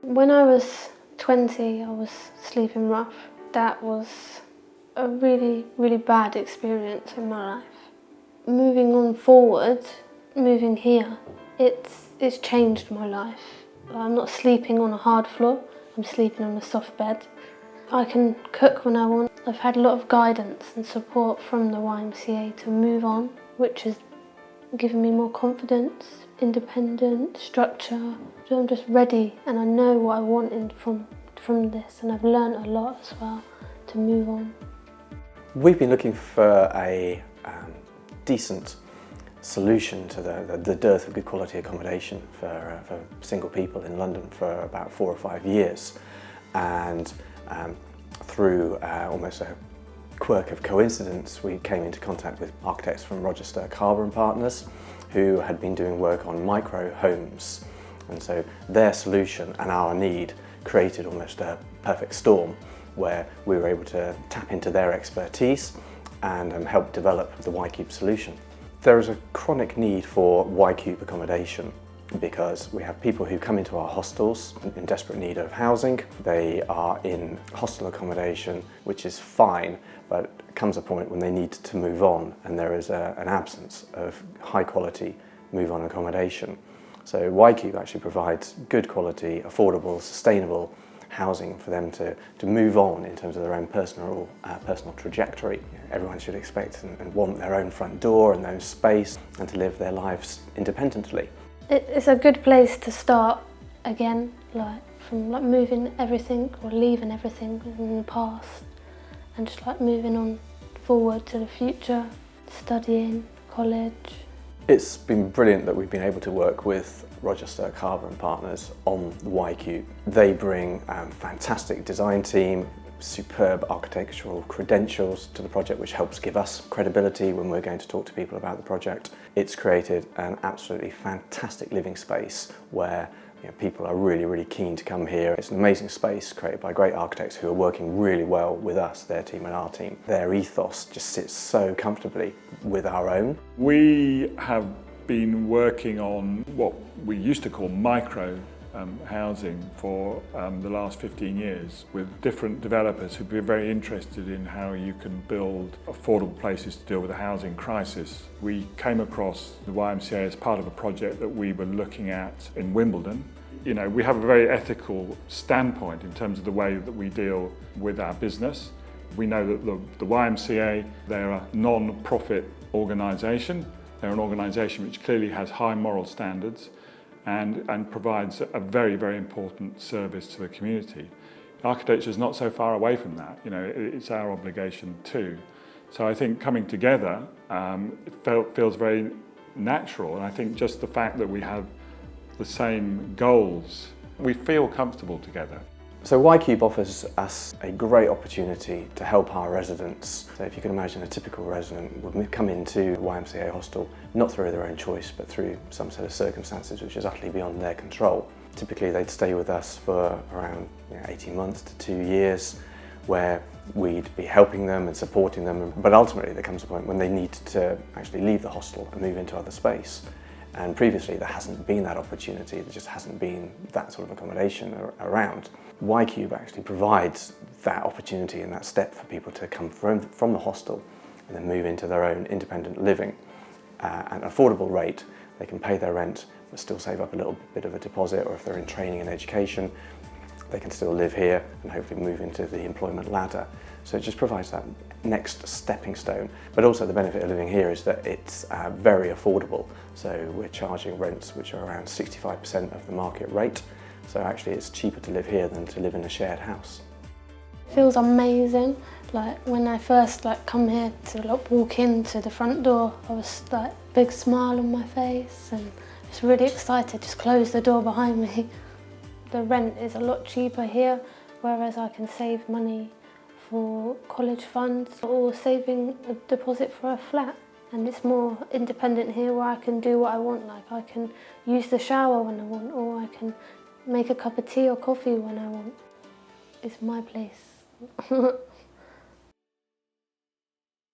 When I was 20, I was sleeping rough. That was a really, really bad experience in my life. Moving on forward, moving here, it's changed my life. I'm not sleeping on a hard floor, I'm sleeping on a soft bed. I can cook when I want. I've had a lot of guidance and support from the YMCA to move on, which has given me more confidence, independent, structure. So I'm just ready and I know what I want from this, and I've learned a lot as well to move on. We've been looking for a decent solution to the dearth of good quality accommodation for single people in London for about 4 or 5 years, and through almost a quirk of coincidence we came into contact with architects from Stirk, Harbour and Partners who had been doing work on micro homes, and so their solution and our need created almost a perfect storm where we were able to tap into their expertise and help develop the Y-Cube solution. There is a chronic need for Y-Cube accommodation because we have people who come into our hostels in desperate need of housing. They are in hostel accommodation, which is fine, but comes a point when they need to move on and there is an absence of high quality move-on accommodation. So Y-Cube actually provides good quality, affordable, sustainable housing for them to move on in terms of their own personal trajectory. Everyone should expect and want their own front door and their own space and to live their lives independently. It's a good place to start again, from moving everything or leaving everything in the past and just moving on forward to the future, studying, college. It's been brilliant that we've been able to work with Stirk, Harbour and Partners on the Y-Cube. They bring a fantastic design team, superb architectural credentials to the project, which helps give us credibility when we're going to talk to people about the project. It's created an absolutely fantastic living space where people are really, really keen to come here. It's an amazing space created by great architects who are working really well with us, their team and our team. Their ethos just sits so comfortably with our own. We have been working on what we used to call micro housing for the last 15 years with different developers who've been very interested in how you can build affordable places to deal with the housing crisis. We came across the YMCA as part of a project that we were looking at in Wimbledon. We have a very ethical standpoint in terms of the way that we deal with our business. We know that the YMCA, they're a non-profit organisation. They're an organisation which clearly has high moral standards and provides a very, very important service to the community. Architecture is not so far away from that. It's our obligation too. So I think coming together feels very natural, and I think just the fact that we have the same goals, we feel comfortable together. So Y-Cube offers us a great opportunity to help our residents. So if you can imagine, a typical resident would come into YMCA hostel not through their own choice but through some set of circumstances which is utterly beyond their control. Typically they'd stay with us for around 18 months to 2 years where we'd be helping them and supporting them, but ultimately there comes a point when they need to actually leave the hostel and move into other space. And previously there hasn't been that opportunity, there just hasn't been that sort of accommodation around. Y-Cube actually provides that opportunity and that step for people to come from the hostel and then move into their own independent living at an affordable rate. They can pay their rent but still save up a little bit of a deposit, or if they're in training and education, they can still live here and hopefully move into the employment ladder. So it just provides that next stepping stone. But also the benefit of living here is that it's very affordable. So we're charging rents which are around 65% of the market rate. So actually it's cheaper to live here than to live in a shared house. It feels amazing. When I first come here to walk into the front door, I was big smile on my face and just really excited. Just close the door behind me. The rent is a lot cheaper here, whereas I can save money for college funds or saving a deposit for a flat. And it's more independent here where I can do what I want. I can use the shower when I want, or I can make a cup of tea or coffee when I want. It's my place.